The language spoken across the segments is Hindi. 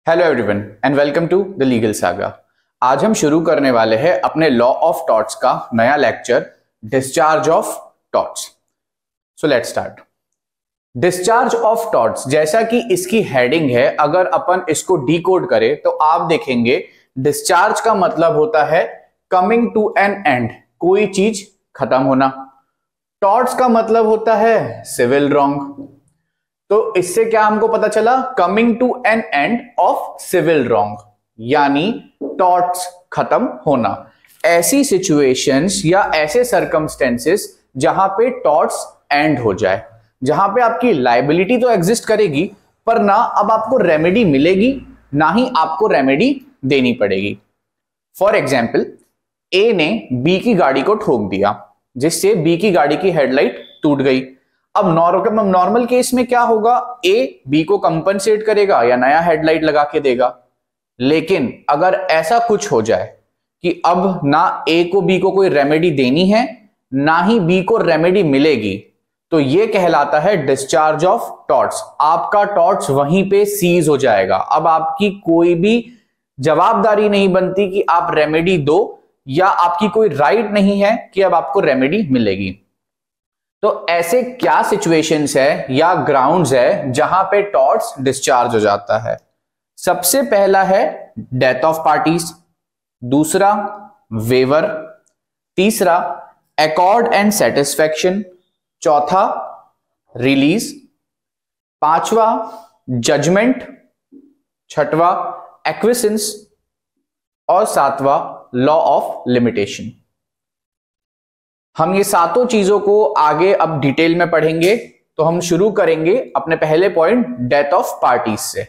Hello everyone and welcome to the legal saga. आज हम शुरू करने वाले हैं अपने लॉ ऑफ टॉर्ट्स का नया lecture, discharge of torts. So let's start. Discharge of torts, जैसा कि इसकी हेडिंग है, अगर अपन इसको डिकोड करें तो आप देखेंगे डिस्चार्ज का मतलब होता है कमिंग टू एन एंड, कोई चीज खत्म होना। टॉर्ट्स का मतलब होता है सिविल रॉन्ग। तो इससे क्या हमको पता चला? Coming to an end of civil wrong, यानी टॉर्ट्स खत्म होना। ऐसी सिचुएशंस या ऐसे सर्कमस्टेंसेस जहां पे टॉर्ट्स एंड हो जाए, जहां पे आपकी लायबिलिटी तो एग्जिस्ट करेगी पर ना अब आपको रेमेडी मिलेगी ना ही आपको रेमेडी देनी पड़ेगी। फॉर एग्जाम्पल, ए ने बी की गाड़ी को ठोक दिया जिससे बी की गाड़ी की हेडलाइट टूट गई। अब नॉर्मल केस में क्या होगा? ए बी को कंपनसेट करेगा या नया हेडलाइट लगा के देगा। लेकिन अगर ऐसा कुछ हो जाए कि अब ना ए को बी को कोई रेमेडी देनी है ना ही बी को रेमेडी मिलेगी, तो यह कहलाता है डिस्चार्ज ऑफ टॉर्ट्स। आपका टॉर्ट्स वहीं पे सीज हो जाएगा। अब आपकी कोई भी जवाबदारी नहीं बनती कि आप रेमेडी दो, या आपकी कोई राइट नहीं है कि अब आपको रेमेडी मिलेगी। तो ऐसे क्या सिचुएशंस है या ग्राउंड्स है जहां पे टॉर्ट्स डिस्चार्ज हो जाता है? सबसे पहला है डेथ ऑफ पार्टीज, दूसरा वेवर, तीसरा एकॉर्ड एंड सेटिस्फैक्शन, चौथा रिलीज, पांचवा जजमेंट, छठवा एक्विसेंस और सातवां लॉ ऑफ लिमिटेशन। हम ये सातों चीजों को आगे अब डिटेल में पढ़ेंगे। तो हम शुरू करेंगे अपने पहले पॉइंट डेथ ऑफ पार्टीज से।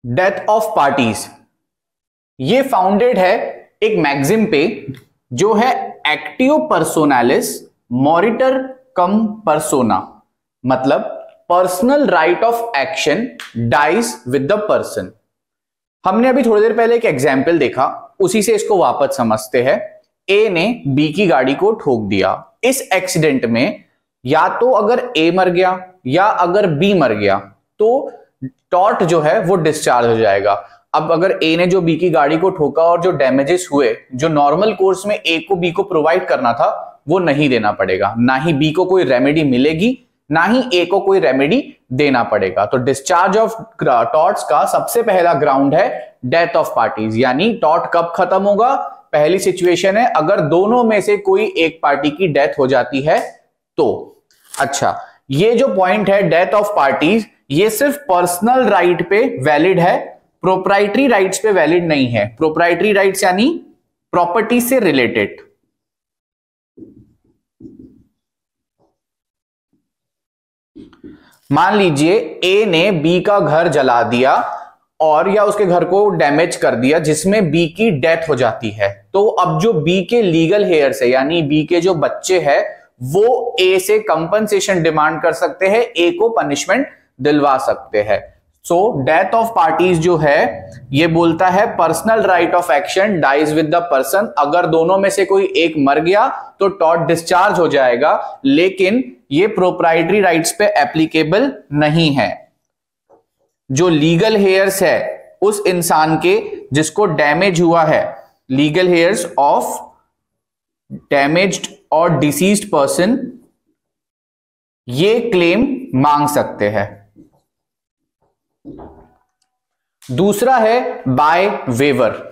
डेथ ऑफ पार्टीज ये फाउंडेड है एक मैगजिम पे जो है actio personalis moritur cum persona, मतलब personal right of action dies with the person. हमने अभी थोड़ी देर पहले एक एग्जाम्पल देखा, उसी से इसको वापस समझते हैं। ए ने बी की गाड़ी को ठोक दिया। इस एक्सीडेंट में या तो अगर ए मर गया या अगर बी मर गया तो टॉर्ट जो है वो डिस्चार्ज हो जाएगा। अब अगर ए ने जो बी की गाड़ी को ठोका और जो डैमेजेस हुए, जो नॉर्मल कोर्स में ए को बी को प्रोवाइड करना था, वो नहीं देना पड़ेगा। ना ही बी को कोई रेमेडी मिलेगी ना ही ए को कोई रेमेडी देना पड़ेगा। तो डिस्चार्ज ऑफ टॉर्ट्स का सबसे पहला ग्राउंड है डेथ ऑफ पार्टीज, यानी टॉर्ट कब खत्म होगा? पहली सिचुएशन है अगर दोनों में से कोई एक पार्टी की डेथ हो जाती है तो। अच्छा, ये जो पॉइंट है डेथ ऑफ पार्टीज, ये सिर्फ पर्सनल राइट पे वैलिड है, प्रोप्राइटरी राइट्स पे वैलिड नहीं है। प्रोप्राइटरी राइट्स यानी प्रॉपर्टी से रिलेटेड। मान लीजिए ए ने बी का घर जला दिया और या उसके घर को डैमेज कर दिया जिसमें बी की डेथ हो जाती है। तो अब जो बी के लीगल हेयर्स है यानी बी के जो बच्चे हैं वो ए से कंपनसेशन डिमांड कर सकते हैं, ए को पनिशमेंट दिलवा सकते हैं। सो डेथ ऑफ पार्टीज जो है ये बोलता है personal right of action dies with the person. अगर दोनों में से कोई एक मर गया तो टॉर्ट डिस्चार्ज हो जाएगा, लेकिन ये प्रोप्राइटरी राइट्स पे एप्लीकेबल नहीं है। जो लीगल हेयर्स है उस इंसान के जिसको डैमेज हुआ है, लीगल हेयर्स ऑफ डैमेज्ड और डिसीज्ड पर्सन, ये क्लेम मांग सकते हैं। दूसरा है बाय वेवर।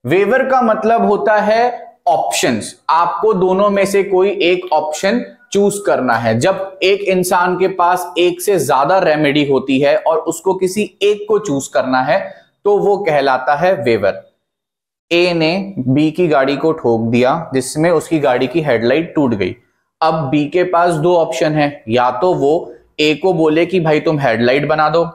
वेवर का मतलब होता है ऑप्शंस। आपको दोनों में से कोई एक ऑप्शन चूज करना है। जब एक इंसान के पास एक से ज्यादा रेमेडी होती है और उसको किसी एक को चूज करना है तो वो कहलाता है वेवर। ए ने बी की गाड़ी को ठोक दिया जिसमें उसकी गाड़ी की हेडलाइट टूट गई। अब बी के पास दो ऑप्शन है, या तो वो ए को बोले कि भाई तुम हेडलाइट बना दो,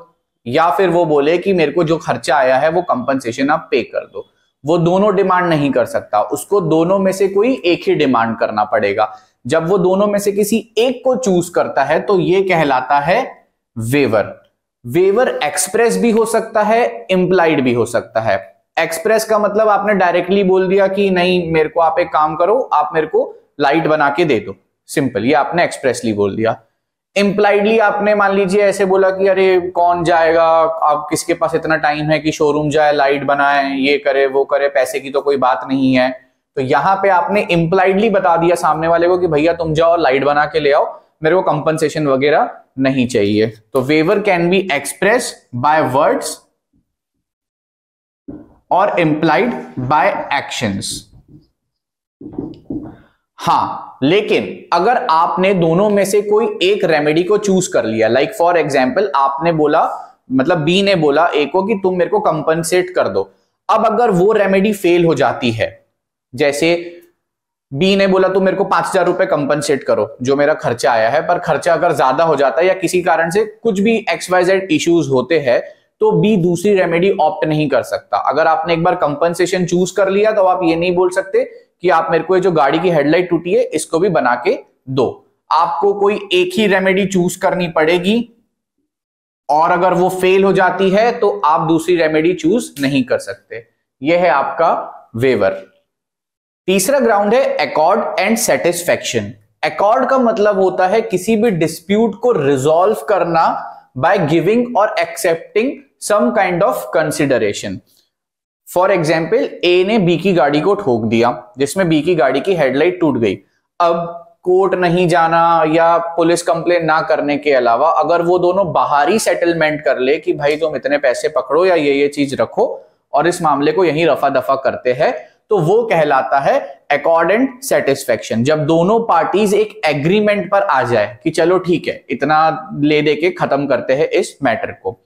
या फिर वो बोले कि मेरे को जो खर्चा आया है वो कंपनसेशन आप पे कर दो। वो दोनों डिमांड नहीं कर सकता, उसको दोनों में से कोई एक ही डिमांड करना पड़ेगा। जब वो दोनों में से किसी एक को चूज करता है तो ये कहलाता है वेवर। वेवर एक्सप्रेस भी हो सकता है, इंप्लाइड भी हो सकता है। एक्सप्रेस का मतलब आपने डायरेक्टली बोल दिया कि नहीं मेरे को आप एक काम करो, आप मेरे को लाइट बना के दे दो, सिंपल, ये आपने एक्सप्रेसली बोल दिया। इम्प्लाइडली आपने मान लीजिए ऐसे बोला कि अरे कौन जाएगा, आप किसके पास इतना टाइम है कि शोरूम जाए, लाइट बनाए, ये करे वो करे, पैसे की तो कोई बात नहीं है। तो यहां पे आपने इम्प्लाइडली बता दिया सामने वाले को कि भैया तुम जाओ लाइट बना के ले आओ, मेरे को कंपनसेशन वगैरह नहीं चाहिए। तो waiver can be express by words और इम्प्लाइड बाय एक्शंस। हाँ, लेकिन अगर आपने दोनों में से कोई एक रेमेडी को चूज कर लिया, लाइक फॉर एग्जाम्पल आपने बोला, मतलब बी ने बोला ए को कि तुम मेरे को कंपनसेट कर दो। अब अगर वो रेमेडी फेल हो जाती है, जैसे बी ने बोला तुम मेरे को 5,000 रुपए कंपनसेट करो जो मेरा खर्चा आया है, पर खर्चा अगर ज्यादा हो जाता है या किसी कारण से कुछ भी XYZ इश्यूज होते हैं, तो बी दूसरी रेमेडी ऑप्ट नहीं कर सकता। अगर आपने एक बार कंपनसेशन चूज कर लिया तो आप ये नहीं बोल सकते कि आप मेरे को ये जो गाड़ी की हेडलाइट टूटी है इसको भी बना के दो। आपको कोई एक ही रेमेडी चूज करनी पड़ेगी, और अगर वो फेल हो जाती है तो आप दूसरी रेमेडी चूज नहीं कर सकते। यह है आपका वेवर। तीसरा ग्राउंड है एकॉर्ड एंड सेटिस्फेक्शन। एकॉर्ड का मतलब होता है किसी भी डिस्प्यूट को रिजॉल्व करना बाय गिविंग और accepting some kind of consideration. For example A ने बी की गाड़ी को ठोक दिया, जिसमें बी की गाड़ी की हेडलाइट टूट गई। अब कोर्ट नहीं जाना या पुलिस कंप्लेन ना करने के अलावा अगर वो दोनों बाहरी सेटलमेंट कर ले कि भाई तुम इतने पैसे पकड़ो या ये चीज रखो और इस मामले को यहीं रफा दफा करते हैं, तो वो कहलाता है एकॉर्ड एंड सेटिस्फेक्शन। जब दोनों पार्टीज एक एग्रीमेंट पर आ जाए कि चलो ठीक है इतना ले दे के खत्म करते हैं इस मैटर को।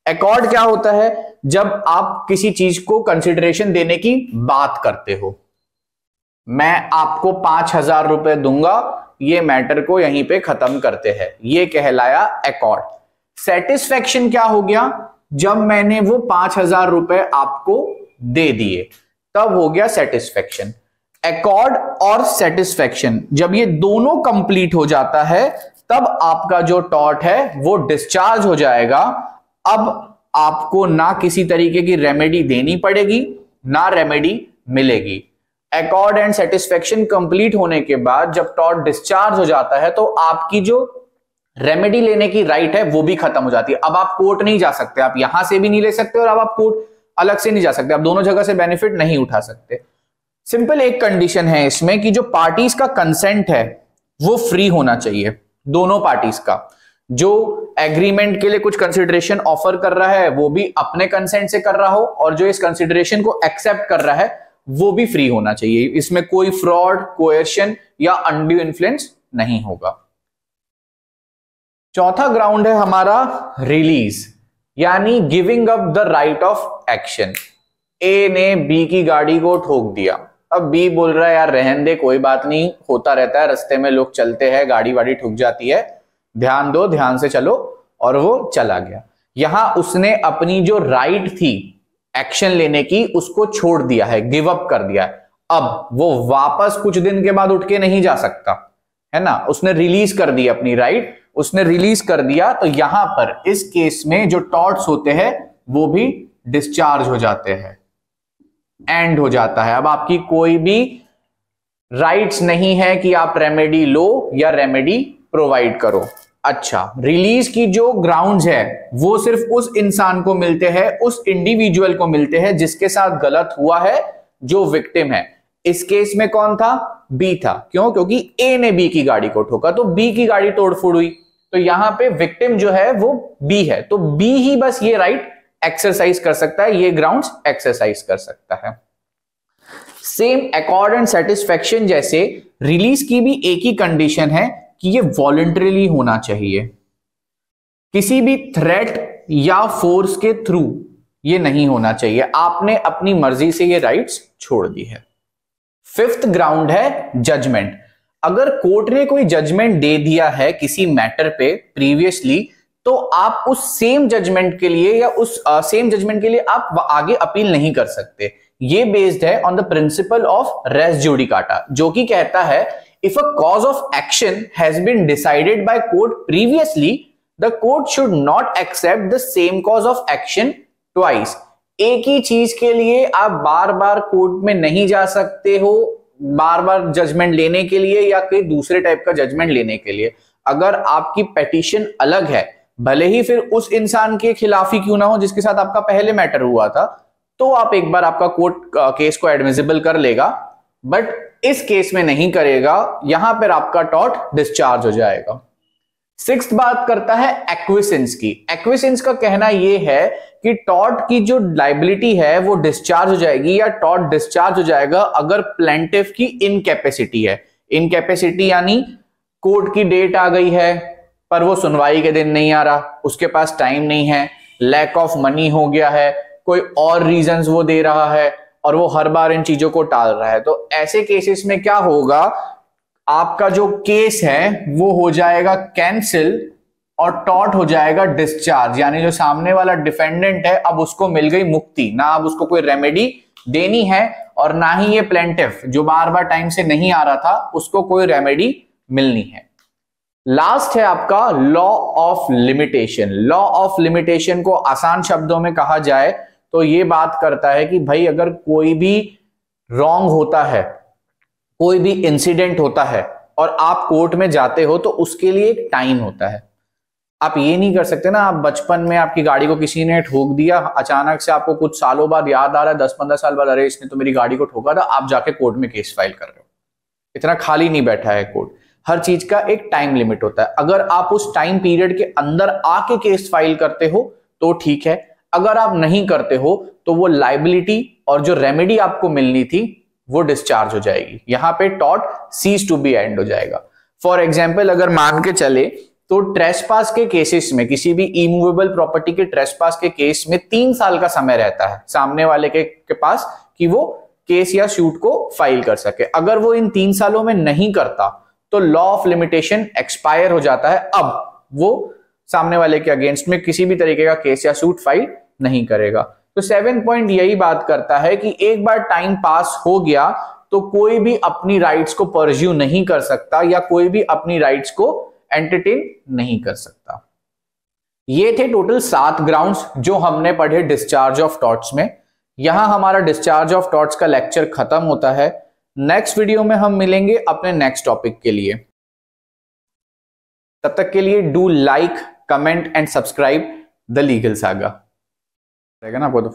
एकॉर्ड क्या होता है? जब आप किसी चीज को कंसिडरेशन देने की बात करते हो, मैं आपको 5,000 रुपए दूंगा, ये मैटर को यहीं पे खत्म करते हैं, ये कहलाया एकॉर्ड। सेटिस्फेक्शन क्या हो गया? जब मैंने वो 5,000 रुपए आपको दे दिए तब हो गया सेटिस्फेक्शन। एकॉर्ड और सेटिस्फेक्शन जब ये दोनों कंप्लीट हो जाता है तब आपका जो टॉर्ट है वो डिस्चार्ज हो जाएगा। अब आपको ना किसी तरीके की रेमेडी देनी पड़ेगी ना रेमेडी मिलेगी। एकॉर्ड एंड सेटिस्फेक्शन कंप्लीट होने के बाद जब टॉर्ट डिस्चार्ज हो जाता है तो आपकी जो रेमेडी लेने की राइट है वो भी खत्म हो जाती है। अब आप कोर्ट नहीं जा सकते, आप यहां से भी नहीं ले सकते और अब आप कोर्ट अलग से नहीं जा सकते, आप दोनों जगह से बेनिफिट नहीं उठा सकते। सिंपल एक कंडीशन है इसमें कि जो पार्टीज का कंसेंट है वो फ्री होना चाहिए। दोनों पार्टीज का, जो एग्रीमेंट के लिए कुछ कंसिडरेशन ऑफर कर रहा है वो भी अपने कंसेंट से कर रहा हो, और जो इस कंसिडरेशन को एक्सेप्ट कर रहा है वो भी फ्री होना चाहिए। इसमें कोई फ्रॉड, कोएर्शन या अनड्यू इन्फ्लुएंस नहीं होगा। चौथा ग्राउंड है हमारा रिलीज, यानी giving up the right of action. A ने बी की गाड़ी को ठोक दिया, अब बी बोल रहा है यार रहन दे, कोई बात नहीं, होता रहता है, रास्ते में लोग चलते हैं, गाड़ी वाड़ी ठुक जाती है, ध्यान दो, ध्यान से चलो, और वो चला गया। यहां उसने अपनी जो राइट थी एक्शन लेने की उसको छोड़ दिया है, गिव अप कर दिया है। अब वो वापस कुछ दिन के बाद उठ के नहीं जा सकता है ना, उसने रिलीज कर दी अपनी राइट, उसने रिलीज कर दिया। तो यहां पर इस केस में जो टॉर्ट्स होते हैं वो भी डिस्चार्ज हो जाते हैं, एंड हो जाता है। अब आपकी कोई भी राइट्स नहीं है कि आप रेमेडी लो या रेमेडी प्रोवाइड करो। अच्छा, रिलीज की जो ग्राउंड्स है वो सिर्फ उस इंसान को मिलते हैं, उस इंडिविजुअल को मिलते हैं जिसके साथ गलत हुआ है, जो विक्टिम है। इस केस में कौन था? बी था। क्यों? क्योंकि ए ने बी की गाड़ी को ठोका तो बी की गाड़ी तोड़फोड़ हुई, तो यहां पे विक्टिम जो है वो बी है, तो बी ही बस ये राइट एक्सरसाइज कर सकता है, ये ग्राउंड्स एक्सरसाइज कर सकता है। सेम एकॉर्ड एंड सेटिस्फेक्शन जैसे रिलीज की भी एक ही कंडीशन है कि ये वॉलंटरीली होना चाहिए, किसी भी थ्रेट या फोर्स के थ्रू ये नहीं होना चाहिए, आपने अपनी मर्जी से ये राइट्स छोड़ दी है। फिफ्थ ग्राउंड है जजमेंट। अगर कोर्ट ने कोई जजमेंट दे दिया है किसी मैटर पे प्रीवियसली, तो आप उस सेम जजमेंट के लिए या उस सेम जजमेंट के लिए आप आगे अपील नहीं कर सकते। ये बेस्ड है on the principle of res judicata, जो कि कहता है if a cause of action has been decided by court previously, the court should not accept the same cause of action twice. एक ही चीज के लिए आप बार बार कोर्ट में नहीं जा सकते हो, बार बार जजमेंट लेने के लिए या कोई दूसरे टाइप का जजमेंट लेने के लिए। अगर आपकी पेटिशन अलग है, भले ही फिर उस इंसान के खिलाफ ही क्यों ना हो जिसके साथ आपका पहले मैटर हुआ था, तो आप एक बार आपका कोर्ट केस को एडमिसिबल कर लेगा, बट इस केस में नहीं करेगा, यहां पर आपका टॉर्ट डिस्चार्ज हो जाएगा। सिक्स्थ बात करता है एक्विसेंस की। एक्विसेंस का कहना यह है कि टॉर्ट की जो लाइबिलिटी है वो डिस्चार्ज हो जाएगी या टॉर्ट डिस्चार्ज हो जाएगा अगर प्लेंटिफ की इनकैपेसिटी है। इनकैपेसिटी यानी कोर्ट की डेट आ गई है पर वो सुनवाई के दिन नहीं आ रहा, उसके पास टाइम नहीं है, लैक ऑफ मनी हो गया है, कोई और रीजंस वो दे रहा है और वो हर बार इन चीजों को टाल रहा है। तो ऐसे केसेस में क्या होगा, आपका जो केस है वो हो जाएगा कैंसिल और टॉर्ट हो जाएगा डिस्चार्ज, यानी जो सामने वाला डिफेंडेंट है अब उसको मिल गई मुक्ति, ना अब उसको कोई रेमेडी देनी है और ना ही ये प्लेंटिफ जो बार बार टाइम से नहीं आ रहा था उसको कोई रेमेडी मिलनी है। लास्ट है आपका law of limitation. Law of limitation को आसान शब्दों में कहा जाए तो ये बात करता है कि भाई अगर कोई भी रॉन्ग होता है, कोई भी इंसिडेंट होता है और आप कोर्ट में जाते हो तो उसके लिए एक टाइम होता है। आप ये नहीं कर सकते ना, आप बचपन में आपकी गाड़ी को किसी ने ठोक दिया, अचानक से आपको कुछ सालों बाद याद आ रहा है, 10-15 साल बाद, अरे इसने तो मेरी गाड़ी को ठोका था, आप जाके कोर्ट में केस फाइल कर रहे हो। इतना खाली नहीं बैठा है कोर्ट, हर चीज का एक टाइम लिमिट होता है। अगर आप उस टाइम पीरियड के अंदर आके केस फाइल करते हो तो ठीक है, अगर आप नहीं करते हो तो वो लाइबिलिटी और जो रेमेडी आपको मिलनी थी वो डिस्चार्ज हो जाएगी, यहां पे tort ceases to be end हो जाएगा। फॉर एग्जाम्पल अगर मान के चले तो ट्रेसपास के केसेस में, किसी भी इमूवेबल प्रॉपर्टी के ट्रेसपास के केस में 3 साल का समय रहता है सामने वाले के पास कि वो केस या सूट को फाइल कर सके। अगर वो इन 3 सालों में नहीं करता तो लॉ ऑफ लिमिटेशन एक्सपायर हो जाता है, अब वो सामने वाले के अगेंस्ट में किसी भी तरीके का केस या सूट फाइल नहीं करेगा। तो 7 पॉइंट यही बात करता है कि एक बार टाइम पास हो गया तो कोई भी अपनी राइट्स को परस्यू नहीं कर सकता या कोई भी अपनी राइट्स को एंटरटेन नहीं कर सकता। ये थे टोटल 7 ग्राउंड्स जो हमने पढ़े डिस्चार्ज ऑफ टॉर्ट्स में। यहां हमारा डिस्चार्ज ऑफ टॉर्ट्स का लेक्चर खत्म होता है। नेक्स्ट वीडियो में हम मिलेंगे अपने नेक्स्ट टॉपिक के लिए। तब तक के लिए do like, comment and subscribe the legal saga. रहेगा ना आपको तो